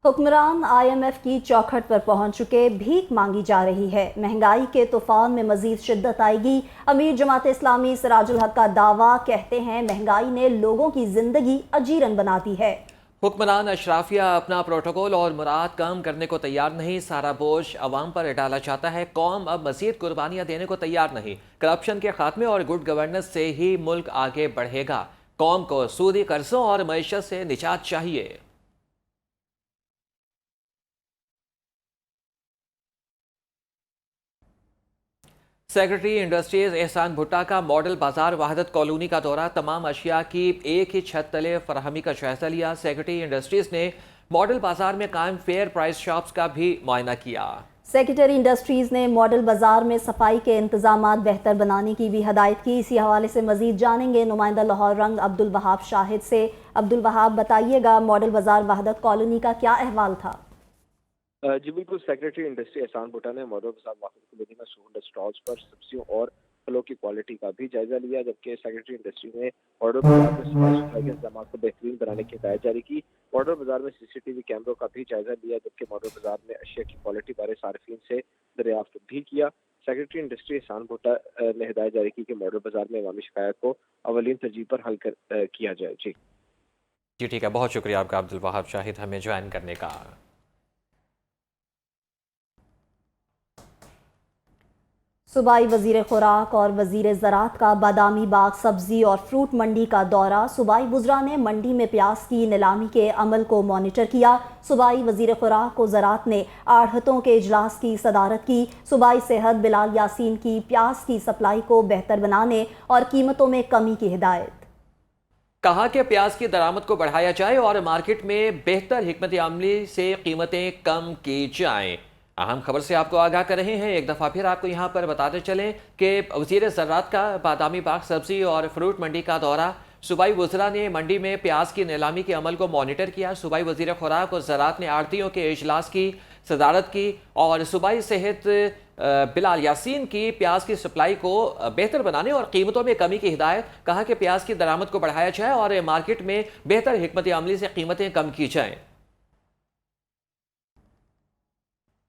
हुक्मरान IMF की चौखट पर पहुंच चुके, भीख मांगी जा रही है। महंगाई के तूफान में मजीद शिद्दत आएगी। अमीर जमात इस्लामी सिराजुल हक का दावा, कहते हैं महंगाई ने लोगों की जिंदगी अजीरन बना दी है। हुक्मरान अशराफिया अपना प्रोटोकॉल और मुराद कम करने को तैयार नहीं। सारा बोझ अवाम पर डाला जाता है। कौम अब मजीद कुर्बानियां देने को तैयार नहीं। करप्शन के खात्मे और गुड गवर्नेंस से ही मुल्क आगे बढ़ेगा। कौम को सूदी कर्जों और मईशत से निजात चाहिए। सेक्रेटरी इंडस्ट्रीज एहसान भुट्टा का मॉडल बाजार वहादत कॉलोनी का दौरा, तमाम अशिया की एक ही छत तले फराहमी का जायजा लिया। सेक्रेटरी इंडस्ट्रीज ने मॉडल बाजार में कायम फेयर प्राइस शॉप्स का भी मुआयना किया। सेक्रेटरी इंडस्ट्रीज ने मॉडल बाजार में सफाई के इंतजाम बेहतर बनाने की भी हदायत की। इसी हवाले से मजीद जानेंगे नुमाइंदा लाहौर रंग अब्दुल वहाब शाहिद से। अब्दुल वहाब, बताइएगा मॉडल बाजार वहादत कॉलोनी का क्या अहवाल था? जी बिल्कुल, सेक्रेटरी इंडस्ट्री एहसान भुट्टा ने मॉडल बाजार वाहिद कॉलोनी में 100 स्टॉल्स पर सब्जियों और फलों की क्वालिटी का भी जायजा लिया, जबकि सेक्रेटरी इंडस्ट्री ने मॉडल बाजार में सफाई सुथराई के इंतजाम को बेहतरीन बनाने की हिदायत जारी की। मॉडल बाजार में CCTV कैमरों का भी जायजा लिया, जबकि मॉडल बाजार में अशिया की क्वालिटी बारे सार्फिन से दरियाफ्त भी किया। सेक्रेटरी इंडस्ट्री एहसान भुट्टा ने हिदायत जारी की कि मॉडल बाजार में अवामी शिकायत को अवलीन तरजीह पर हल किया जाए। जी ठीक है, बहुत शुक्रिया आपका अब्दुल वहाब शाहिद हमें ज्वाइन करने का। सूबाई वजीर खुराक और वजीर ज़राअत का बादामी बाग सब्जी और फ्रूट मंडी का दौरा। सूबाई वुज़रा ने मंडी में प्याज की नीलामी के अमल को मॉनिटर किया। सूबाई वजीर खुराक और ज़राअत ने आढ़तों के इजलास की सदारत की। सूबाई सेहत बिलाल यासीन की प्याज की सप्लाई को बेहतर बनाने और कीमतों में कमी की हिदायत। कहा कि प्याज की दरामद को बढ़ाया जाए और मार्केट में बेहतर हिकमत अमली से कीमतें कम की जाएं। अहम खबर से आपको आगाह कर रहे हैं। एक दफ़ा फिर आपको यहाँ पर बताते चलें कि वज़ीर ज़राअत का बादामी बाग सब्जी और फ्रूट मंडी का दौरा। सूबाई वज़रा ने मंडी में प्याज की नीलामी के अमल को मॉनिटर किया। सूबाई वज़ीर खुराक और ज़राअत ने आड़तियों के इजलास की सदारत की और सूबाई सेहत बिलाल यासीन की प्याज की सप्लाई को बेहतर बनाने और कीमतों में कमी की हिदायत। कहा कि प्याज की दरामद को बढ़ाया जाए और मार्केट में बेहतर हिकमत अमली से कीमतें कम की जाएँ।